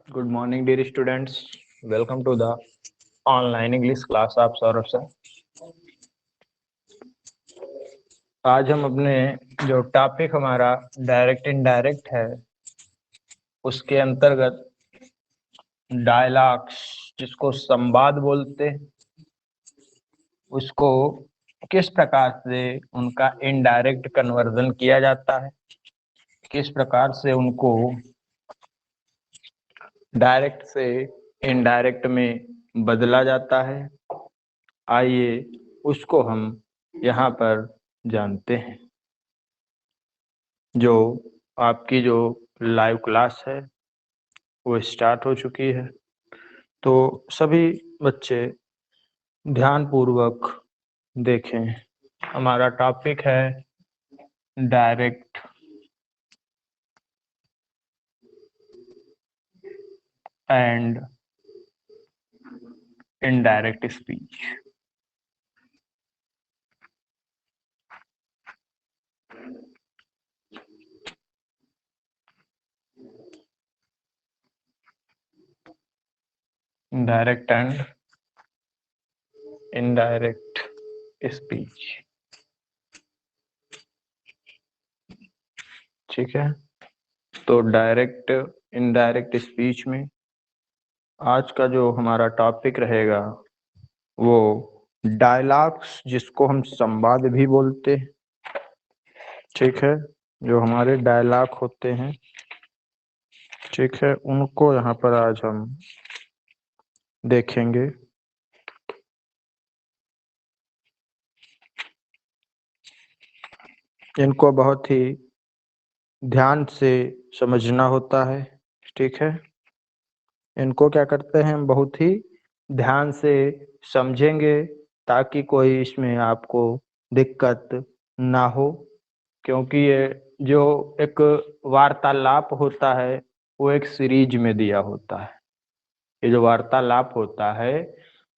Good morning, dear students. Welcome to the online English class आप Saurabh sir. आज हम अपने जो टॉपिक हमारा डायरेक्ट इनडायरेक्ट है उसके अंतर्गत डायलॉग्स जिसको संवाद बोलते हैं उसको किस प्रकार से उनका इनडायरेक्ट कन्वर्जन किया जाता है, किस प्रकार से उनको डायरेक्ट से इनडायरेक्ट में बदला जाता है। आइए उसको हम यहाँ पर जानते हैं। जो आपकी जो लाइव क्लास है वो स्टार्ट हो चुकी है, तो सभी बच्चे ध्यानपूर्वक देखें। हमारा टॉपिक है direct and indirect speech. Direct and indirect speech, ठीक है। तो डायरेक्ट इनडायरेक्ट स्पीच में आज का जो हमारा टॉपिक रहेगा वो डायलॉग्स जिसको हम संवाद भी बोलते हैं, ठीक है। जो हमारे डायलॉग होते हैं, ठीक है, उनको यहाँ पर आज हम देखेंगे। इनको बहुत ही ध्यान से समझना होता है, ठीक है। इनको क्या करते हैं, हम बहुत ही ध्यान से समझेंगे ताकि कोई इसमें आपको दिक्कत ना हो, क्योंकि ये जो एक वार्तालाप होता है वो एक सीरीज में दिया होता है। ये जो वार्तालाप होता है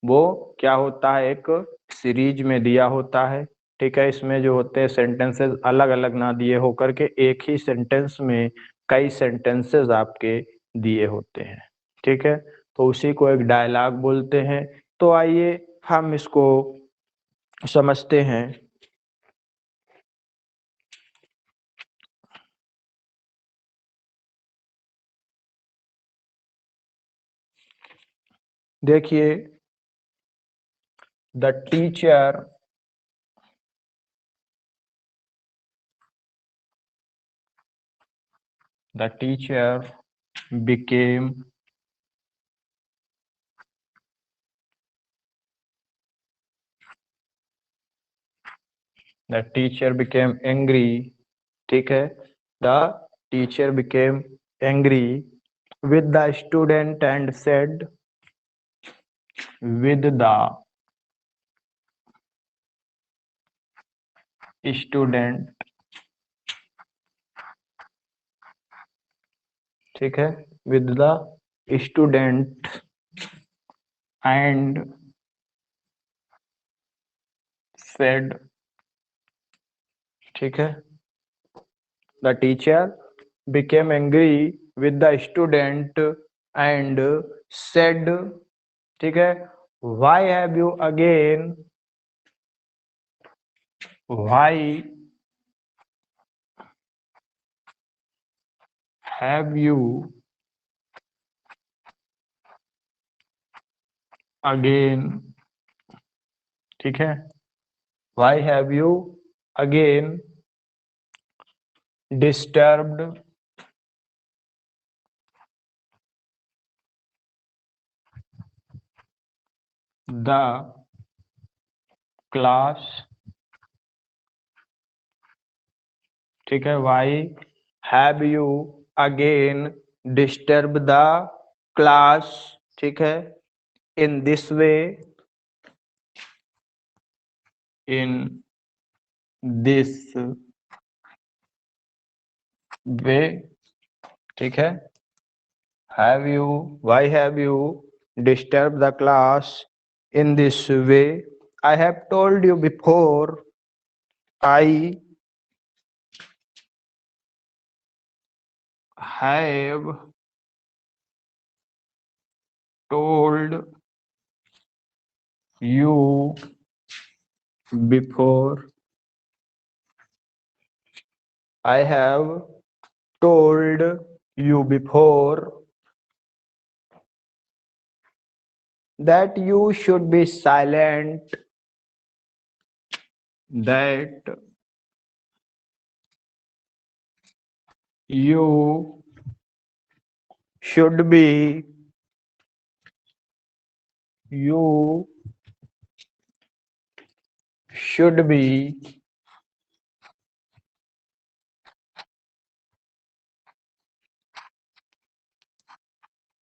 वो क्या होता है, एक सीरीज में दिया होता है, ठीक है। इसमें जो होते हैं सेंटेंसेस अलग अलग ना दिए होकर के एक ही सेंटेंस में कई सेंटेंसेस आपके दिए होते हैं, ठीक है। तो उसी को एक डायलॉग बोलते हैं। तो आइए हम इसको समझते हैं। देखिए, the teacher became the teacher became angry, ठीक है। The teacher became angry with the student and said with the student, ठीक है, with the student and said, ठीक है। The teacher became angry with the student and said, ठीक है, why have you again, why have you again, ठीक है, why have you again disturbed the class, ठीक है। why have you again disturbed the class, ठीक है, in this way, in this way, ठीक है। why have you disturbed the class in this way? I have told you before, I have told you before. I have told you before that you should be silent, that you should be, you should be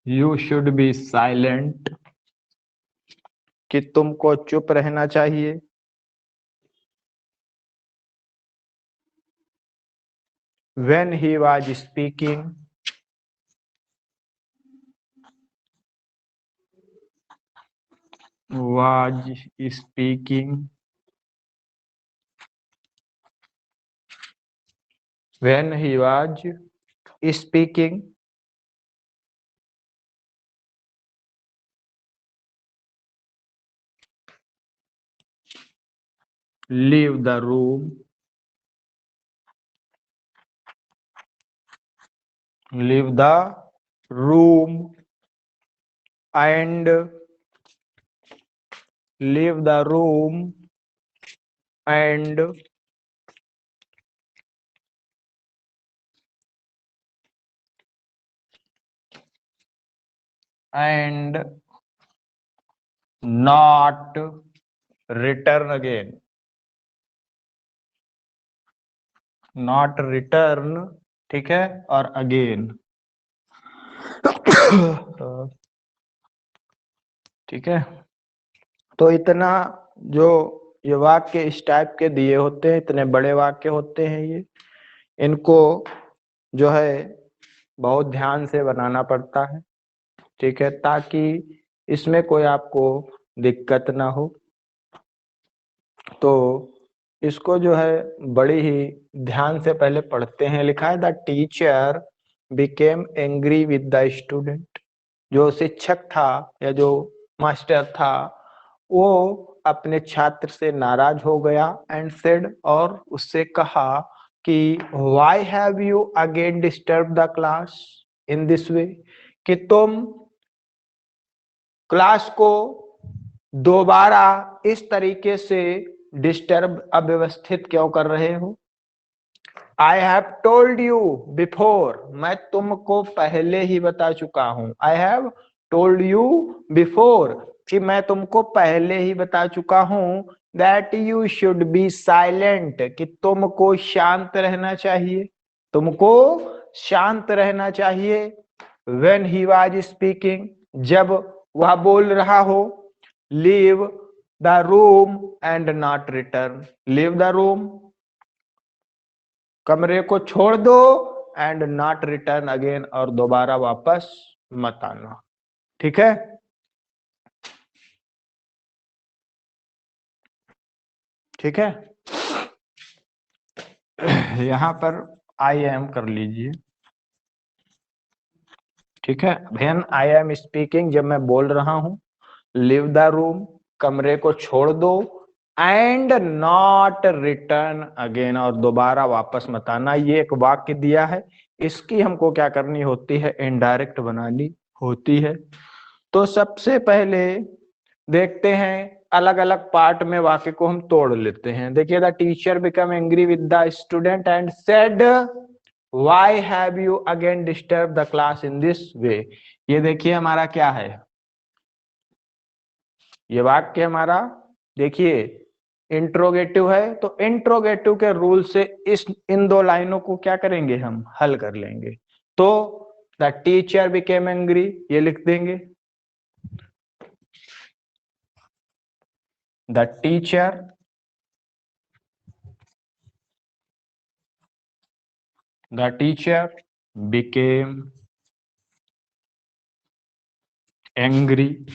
you should be silent, कि तुमको चुप रहना चाहिए. When he was speaking, was speaking, when he was speaking, leave the room, leave the room, and leave the room, and not return again, not return, ठीक है, और again, ठीक है. तो इतना जो ये वाक्य इस टाइप के दिए होते हैं, इतने बड़े वाक्य होते हैं ये, इनको जो है बहुत ध्यान से बनाना पड़ता है, ठीक है, ताकि इसमें कोई आपको दिक्कत ना हो. तो इसको जो है बड़ी ही ध्यान से पहले पढ़ते हैं. लिखा है the teacher became angry with the student. जो शिक्षक था या जो मास्टर था वो अपने छात्र से नाराज हो गया. एंड सेड, और उससे कहा कि why have you again disturb the class in this way, कि तुम क्लास को दोबारा इस तरीके से डिस्टर्ब, अव्यवस्थित क्यों कर रहे हो. I have told you before, मैं तुमको पहले ही बता चुका हूं. I have told you before, कि मैं तुमको पहले ही बता चुका हूं. That you should be silent, कि तुमको शांत रहना चाहिए, तुमको शांत रहना चाहिए. व्हेन ही वाज स्पीकिंग, जब वह बोल रहा हो. Leave the room and not return, leave the room, कमरे को छोड़ दो, एंड नॉट रिटर्न अगेन, और दोबारा वापस मत आना. ठीक है. ठीक है. यहां पर आई एम कर लीजिए. ठीक है. व्हेन आई एम स्पीकिंग, जब मैं बोल रहा हूं. लीव द रूम, कमरे को छोड़ दो. एंड नॉट रिटर्न अगेन, और दोबारा वापस मत आना. ये एक वाक्य दिया है, इसकी हमको क्या करनी होती है, इनडायरेक्ट बनानी होती है. तो सबसे पहले देखते हैं, अलग अलग पार्ट में वाक्य को हम तोड़ लेते हैं. देखिए, the teacher become angry with the student and said why have you again disturb the class in this way. ये देखिए हमारा क्या है, ये वाक्य हमारा देखिए इंट्रोगेटिव है. तो इंट्रोगेटिव के रूल से इन दो लाइनों को क्या करेंगे, हम हल कर लेंगे. तो द टीचर बिकेम एंग्री, ये लिख देंगे. The teacher became angry.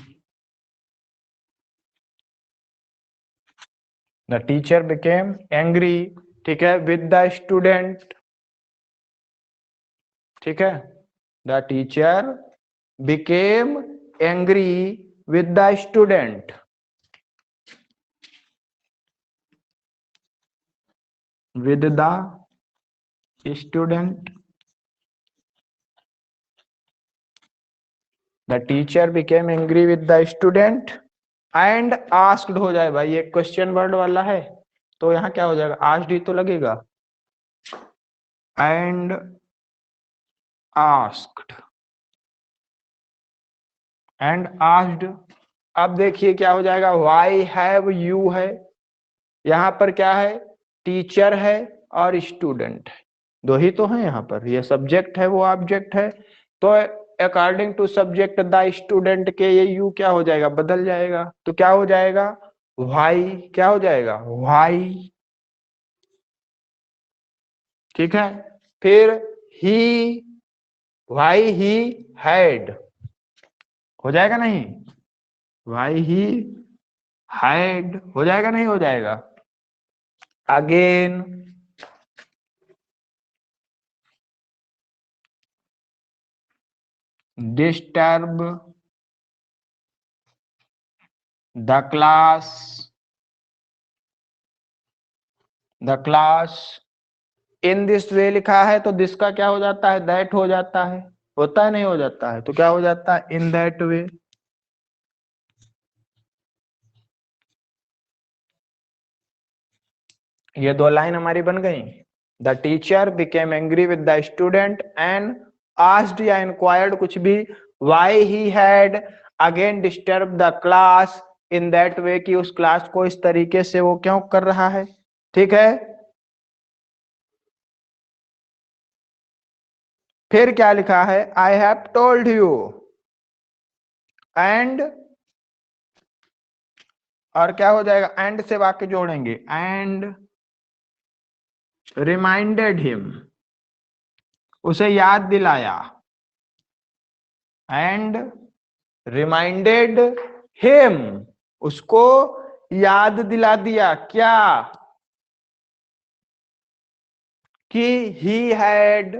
The teacher became angry, ठीक है, with the student. ठीक है. The teacher became angry with the student, with the student, the teacher became angry with the student and asked हो जाए भाई, ये क्वेश्चन वर्ड वाला है तो यहाँ क्या हो जाएगा, asked ही तो लगेगा, and asked, and asked। अब देखिए क्या हो जाएगा, why have you है, यहाँ पर क्या है, टीचर है और स्टूडेंट है, दो ही तो है यहाँ पर, ये सब्जेक्ट है वो ऑब्जेक्ट है, तो according to subject the student के ये यू क्या हो जाएगा, बदल जाएगा, तो क्या हो जाएगा, वाई, क्या हो जाएगा, वाई। ठीक है, फिर ही, वाई ही हैड, हो जाएगा नहीं, वाई ही हैड, हो जाएगा नहीं हो जाएगा, again disturb the class in this way लिखा है तो दिस का क्या हो जाता है, दैट हो जाता है, होता है नहीं हो जाता है, तो क्या हो जाता है, इन दैट वे। ये दो लाइन हमारी बन गई, the teacher became angry with the student and asked या इंक्वायर्ड कुछ भी, why he had again disturb the class in that way, कि उस क्लास को इस तरीके से वो क्यों कर रहा है। ठीक है, फिर क्या लिखा है, I have told you and, और क्या हो जाएगा, एंड से वाक्य जोड़ेंगे, एंड रिमाइंडेड हिम, उसे याद दिलाया, एंड रिमाइंडेड हिम, उसको याद दिला दिया क्या, कि ही हैड,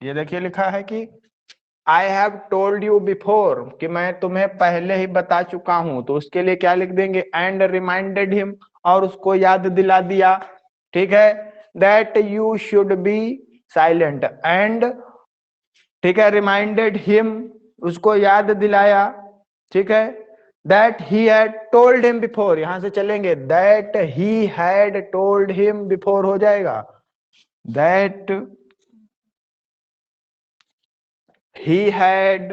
ये देखिए लिखा है कि I have told you before, कि मैं तुम्हें पहले ही बता चुका हूं, तो उसके लिए क्या लिख देंगे, एंड रिमाइंडेड हिम, और उसको याद दिला दिया। ठीक है, that you should be silent, and ठीक है, रिमाइंडेड हिम, उसको याद दिलाया। ठीक है, that he had told him before, यहां से चलेंगे, that he had told him before हो जाएगा, that he had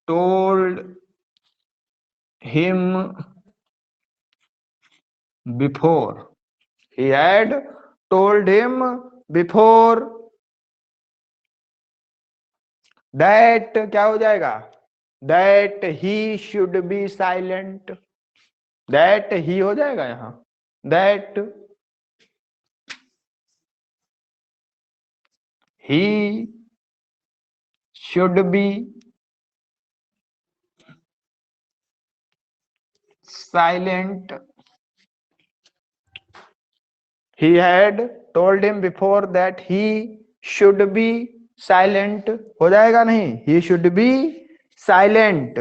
told him before, he had told him before that क्या हो जाएगा, that he should be silent, that he हो जाएगा यहां, that he should be silent, he had told him before that he should be silent, हो जाएगा नहीं, he should be silent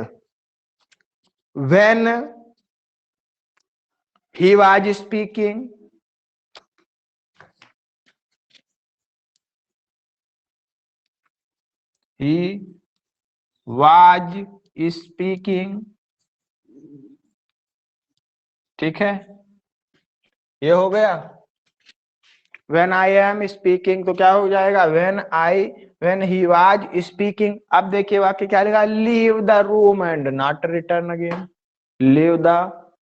when he was speaking, he was speaking। ठीक है, ये हो गया, when I am speaking तो क्या हो जाएगा, when he was speaking। अब देखिए वाक्य क्या लिखा, leave the room and not return again, leave the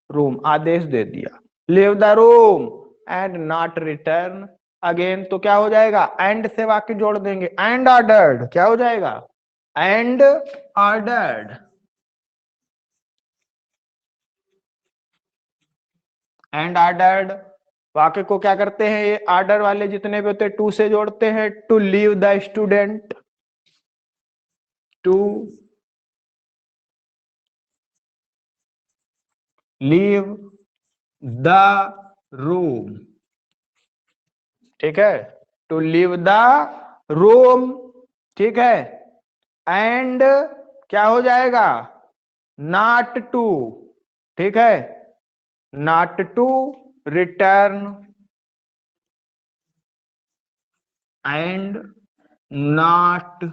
room आदेश दे दिया, leave the room and not return again, तो क्या हो जाएगा, and से वाक्य जोड़ देंगे, and ordered, क्या हो जाएगा, and ordered, and ordered वाक्य को क्या करते हैं, ये आर्डर वाले जितने भी होते हैं टू से जोड़ते हैं, to leave the student, to leave the room. ठीक है, टू लीव द रूम, ठीक है, एंड क्या हो जाएगा, नॉट टू, ठीक है, not to return and not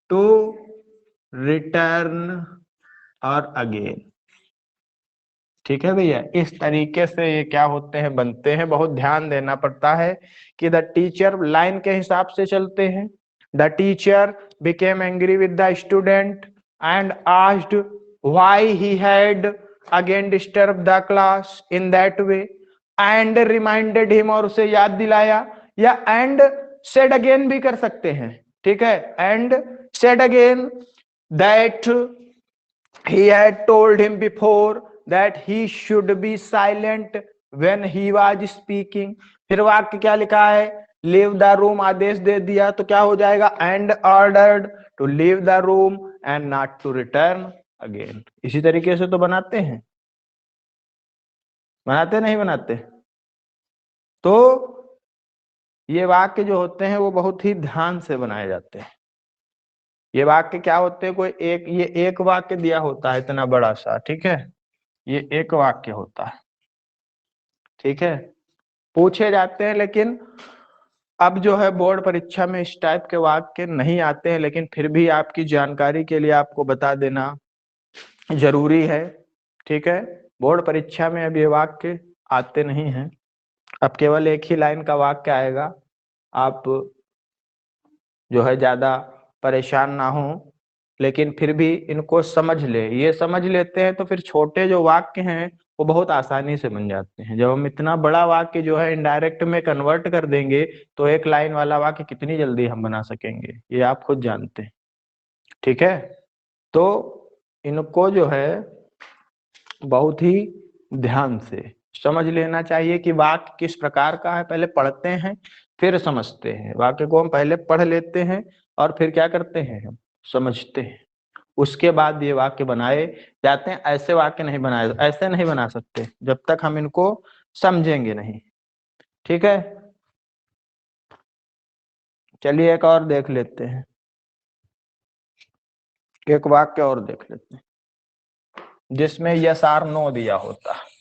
to return और अगेन। ठीक है भैया, इस तरीके से ये क्या होते हैं, बनते हैं। बहुत ध्यान देना पड़ता है कि द टीचर लाइन के हिसाब से चलते हैं। The teacher became angry with the student and asked why he had again disturb the class in that way and reminded him, और उसे याद दिलाया, या एंड सेड अगेन भी कर सकते हैं, ठीक है, and said again that he had told him before that he should be silent when he was speaking। फिर वाक्य क्या लिखा है, leave the room आदेश दे दिया, तो क्या हो जाएगा, and ordered to leave the room and not to return again। इसी तरीके से तो बनाते हैं, बनाते नहीं बनाते। तो ये वाक्य जो होते हैं वो बहुत ही ध्यान से बनाए जाते हैं। ये वाक्य क्या होते हैं, कोई एक, ये एक वाक्य दिया होता है इतना बड़ा सा, ठीक है, ये एक वाक्य होता है, ठीक है, पूछे जाते हैं। लेकिन अब जो है बोर्ड परीक्षा में इस टाइप के वाक्य नहीं आते हैं, लेकिन फिर भी आपकी जानकारी के लिए आपको बता देना जरूरी है, ठीक है। बोर्ड परीक्षा में अब ये वाक्य आते नहीं हैं, अब केवल एक ही लाइन का वाक्य आएगा। आप जो है ज्यादा परेशान ना हो, लेकिन फिर भी इनको समझ ले, ये समझ लेते हैं तो फिर छोटे जो वाक्य हैं वो बहुत आसानी से बन जाते हैं। जब हम इतना बड़ा वाक्य जो है इनडायरेक्ट में कन्वर्ट कर देंगे तो एक लाइन वाला वाक्य कितनी जल्दी हम बना सकेंगे, ये आप खुद जानते हैं, ठीक है। तो इनको जो है बहुत ही ध्यान से समझ लेना चाहिए कि वाक्य किस प्रकार का है। पहले पढ़ते हैं फिर समझते हैं, वाक्य को हम पहले पढ़ लेते हैं और फिर क्या करते हैं, हम समझते हैं, उसके बाद ये वाक्य बनाए जाते हैं। ऐसे वाक्य नहीं बनाए, ऐसे नहीं बना सकते जब तक हम इनको समझेंगे नहीं, ठीक है। चलिए एक और देख लेते हैं, एक वाक्य और देख लेते हैं जिसमें यस आर नो दिया होता है।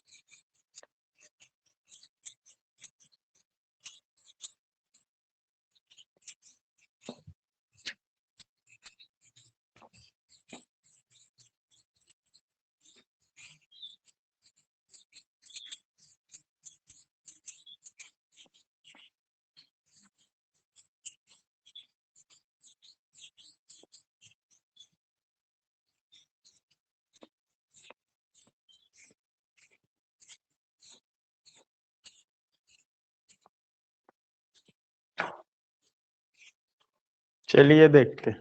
चलिए देखते हैं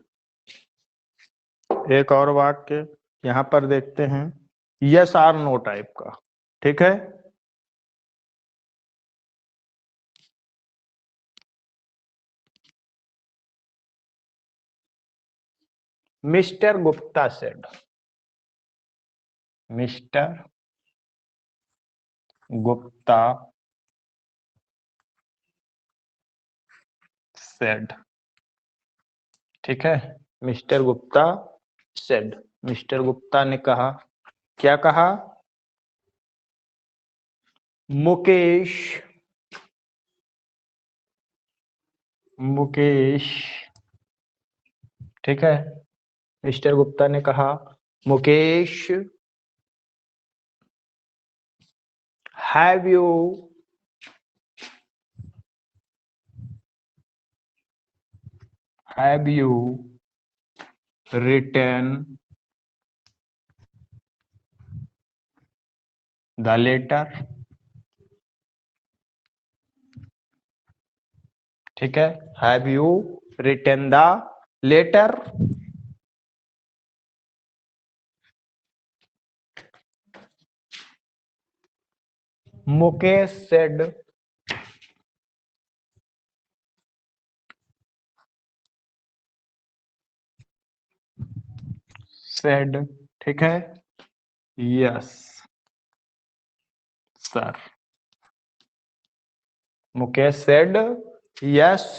एक और वाक्य यहां पर देखते हैं, यस आर नो टाइप का, ठीक है। Mister Gupta said, mister Gupta said, ठीक है, mister Gupta said, mister Gupta ने कहा, क्या कहा, मुकेश, मुकेश, ठीक है, मिस्टर गुप्ता ने कहा Mukesh have you written the letter, ठीक है, have you written the letter. Mukesh said said, ठीक है, yes sir, Mukesh said yes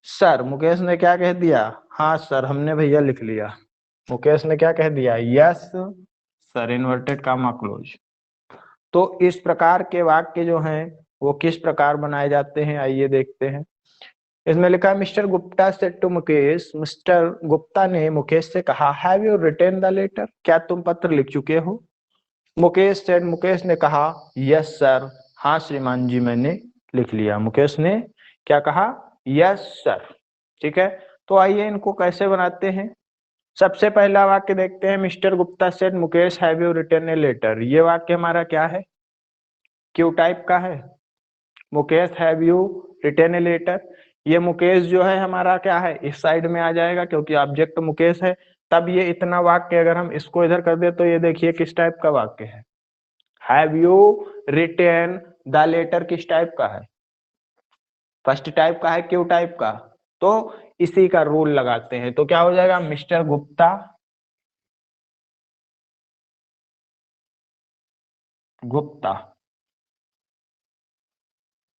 sir. Mukesh ने क्या कह दिया? हाँ सर, हमने भैया लिख लिया। मुकेश ने क्या कह दिया? Yes sir, inverted comma close. तो इस प्रकार के वाक्य जो हैं वो किस प्रकार बनाए जाते हैं, आइए देखते हैं। इसमें लिखा है mister Gupta said to Mukesh, mister Gupta ने मुकेश से कहा, have you written the letter? क्या तुम पत्र लिख चुके हो? मुकेश सेड, मुकेश ने कहा, यस सर, हाँ श्रीमान जी मैंने लिख लिया। मुकेश ने क्या कहा? Yes sir. ठीक है, तो आइए इनको कैसे बनाते हैं। सबसे पहला वाक्य देखते हैं, mister Gupta said Mukesh have you written a letter. ये वाक्य हमारा क्या है? क्यू टाइप का है। Mukesh have you written a letter, ये मुकेश जो है हमारा क्या है, इस साइड में आ जाएगा क्योंकि ऑब्जेक्ट मुकेश है। तब ये इतना वाक्य अगर हम इसको इधर कर दे तो ये देखिए किस टाइप का वाक्य है। Have you written the letter किस टाइप का है? फर्स्ट टाइप का है, क्यू टाइप का। तो इसी का रूल लगाते हैं, तो क्या हो जाएगा? Mister Gupta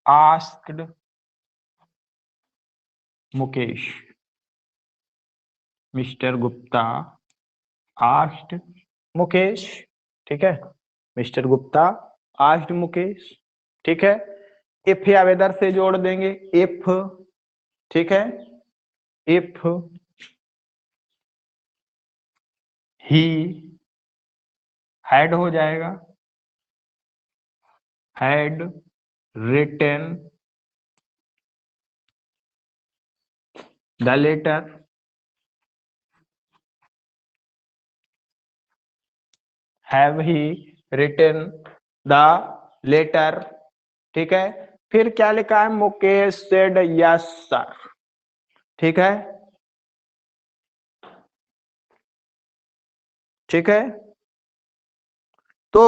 asked Mukesh, mister Gupta asked Mukesh. ठीक है, मिस्टर गुप्ता आस्क्ड मुकेश। ठीक है, इफ या वेदर से जोड़ देंगे, इफ। ठीक है, इफ ही हैड हो जाएगा, had written the letter, have he written the letter. ठीक है, फिर क्या लिखा है? Mukesh said yes sir. ठीक है, ठीक है, तो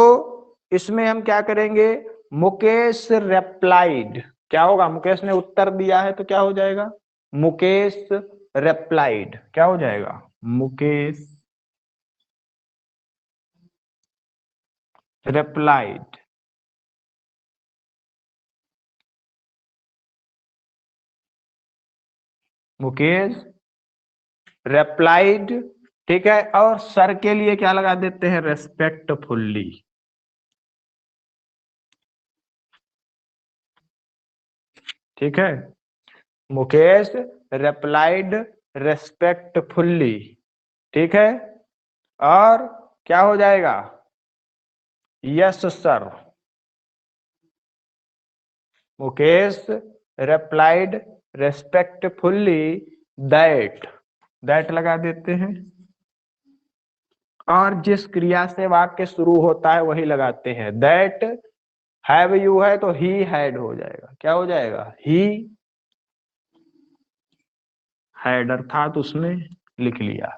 इसमें हम क्या करेंगे? मुकेश रिप्लाइड, क्या होगा? मुकेश ने उत्तर दिया है तो क्या हो जाएगा? मुकेश रिप्लाइड, क्या हो जाएगा? मुकेश रिप्लाइड। मुकेश रिप्लाइड। ठीक है, और सर के लिए क्या लगा देते हैं? रेस्पेक्टफुल्ली। ठीक है, मुकेश रिप्लाइड रेस्पेक्टफुल्ली। ठीक है, और क्या हो जाएगा? Yes sir. Mukesh replied respectfully that लगा देते हैं, और जिस क्रिया से वाक्य शुरू होता है वही लगाते हैं। दैट हैव यू है तो ही हैड हो जाएगा, क्या हो जाएगा? ही हैड, अर्थात उसने लिख लिया।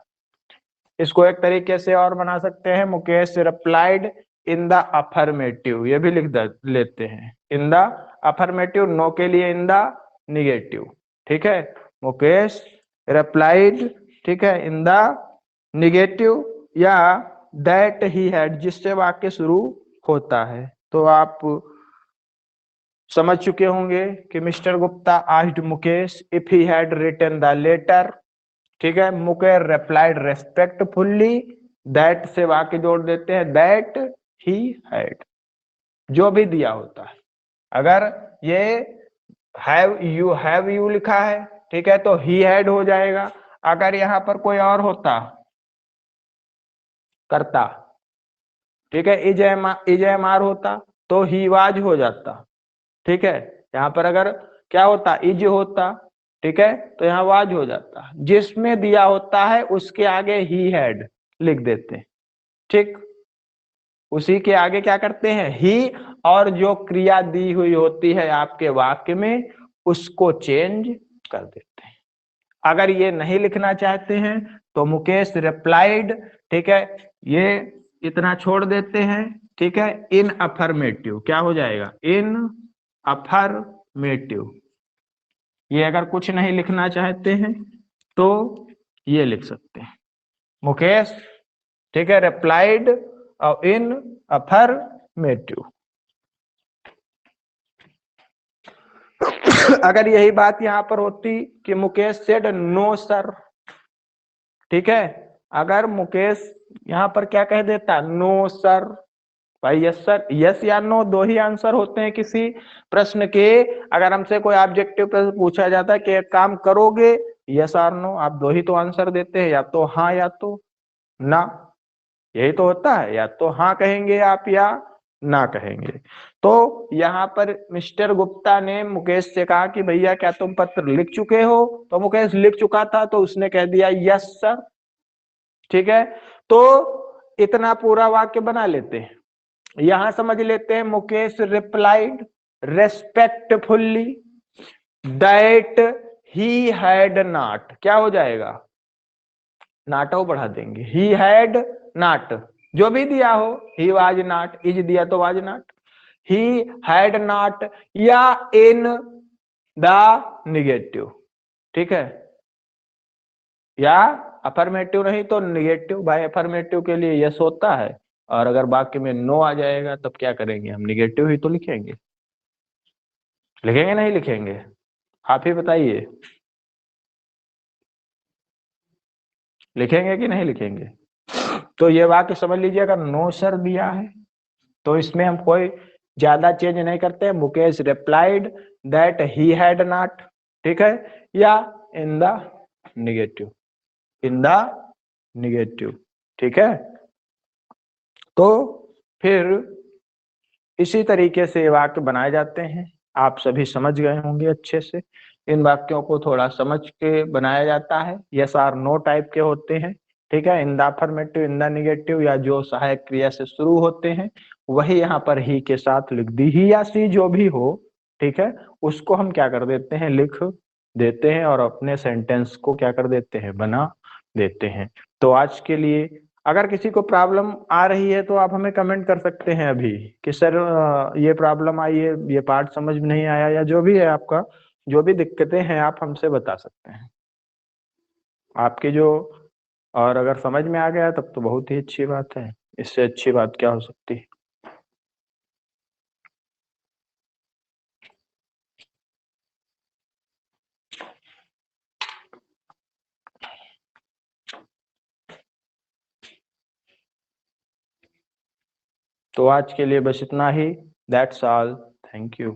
इसको एक तरीके से और बना सकते हैं, Mukesh replied in the affirmative, ये भी लेते हैं। इन द अफर्मेटिव, नो के लिए इन द निगेटिव। ठीक है, मुकेश रिप्लाइड, ठीक है, इन द निगेटिव, या दैट ही हैड, जिससे वाक्य शुरू होता है। तो आप समझ चुके होंगे कि mister Gupta asked Mukesh if he had written the letter. ठीक है, मुकेश रिप्लाइड रेस्पेक्टफुल्ली, दैट से वाक्य जोड़ देते हैं, दैट ही हैड, जो भी दिया होता है। अगर ये हैव यू लिखा है, ठीक है, तो ही हैड हो जाएगा। अगर यहां पर कोई और होता करता, ठीक है, इज एम आर होता तो ही वाज हो जाता। ठीक है, यहाँ पर अगर क्या होता? इज होता, ठीक है, तो यहाँ वाज हो जाता। जिसमें दिया होता है उसके आगे ही हैड लिख देते हैं। ठीक, उसी के आगे क्या करते हैं? ही, और जो क्रिया दी हुई होती है आपके वाक्य में उसको चेंज कर देते हैं। अगर ये नहीं लिखना चाहते हैं तो मुकेश रिप्लाइड, ठीक है, ये इतना छोड़ देते हैं। ठीक है, इन अफर्मेटिव, क्या हो जाएगा? इन अफर्मेटिव। ये अगर कुछ नहीं लिखना चाहते हैं तो ये लिख सकते हैं, मुकेश, ठीक है, रिप्लाइड और इन अफर्मेटिव। अगर यही बात यहाँ पर होती कि मुकेश सेड नो सर, ठीक है, अगर मुकेश यहाँ पर क्या कह देता, नो सर, भाई यस सर, यस या नो दो ही आंसर होते हैं किसी प्रश्न के। अगर हमसे कोई ऑब्जेक्टिव प्रश्न पूछा जाता है कि एक काम करोगे, यस और नो, आप दो ही तो आंसर देते हैं, या तो हाँ या तो ना, यही तो होता है, या तो हाँ कहेंगे आप या ना कहेंगे। तो यहाँ पर मिस्टर गुप्ता ने मुकेश से कहा कि भैया क्या तुम पत्र लिख चुके हो, तो मुकेश लिख चुका था, तो उसने कह दिया यस सर, ठीक है। तो इतना पूरा वाक्य बना लेते हैं। यहां समझ लेते हैं, Mukesh replied respectfully that he had not, क्या हो जाएगा, नाटो बढ़ा देंगे, ही हैड नॉट, जो भी दिया हो, ही वाज नॉट, इज दिया तो was not, he had not, या इन द निगेटिव, ठीक है, या अफर्मेटिव नहीं तो निगेटिव। भाई अफर्मेटिव के लिए यस होता है, और अगर वाक्य में नो आ जाएगा तब क्या करेंगे, हम निगेटिव ही तो लिखेंगे। लिखेंगे नहीं लिखेंगे, आप ही बताइए, लिखेंगे कि नहीं लिखेंगे। तो ये वाक्य समझ लीजिए, अगर नो सर दिया है तो इसमें हम कोई ज्यादा चेंज नहीं करते, Mukesh replied that he had not, ठीक है, या in the negative, in the negative, ठीक है। तो फिर इसी तरीके से वाक्य बनाए जाते हैं, आप सभी समझ गए होंगे अच्छे से। इन वाक्यों को थोड़ा समझ के बनाया जाता है, यस आर नो टाइप के होते हैं, ठीक है, in the affirmative, in the negative, या जो सहायक क्रिया से शुरू होते हैं वही यहाँ पर ही के साथ लिख दी, ही या सी जो भी हो, ठीक है, उसको हम क्या कर देते हैं, लिख देते हैं, और अपने सेंटेंस को क्या कर देते हैं, बना देते हैं। तो आज के लिए अगर किसी को प्रॉब्लम आ रही है तो आप हमें कमेंट कर सकते हैं अभी कि सर ये प्रॉब्लम आई है, ये पार्ट समझ में नहीं आया, या जो भी है आपका, जो भी दिक्कतें हैं आप हमसे बता सकते हैं आपके जो, और अगर समझ में आ गया तब तो बहुत ही अच्छी बात है, इससे अच्छी बात क्या हो सकती है। तो आज के लिए बस इतना ही, दैट्स ऑल, थैंक यू।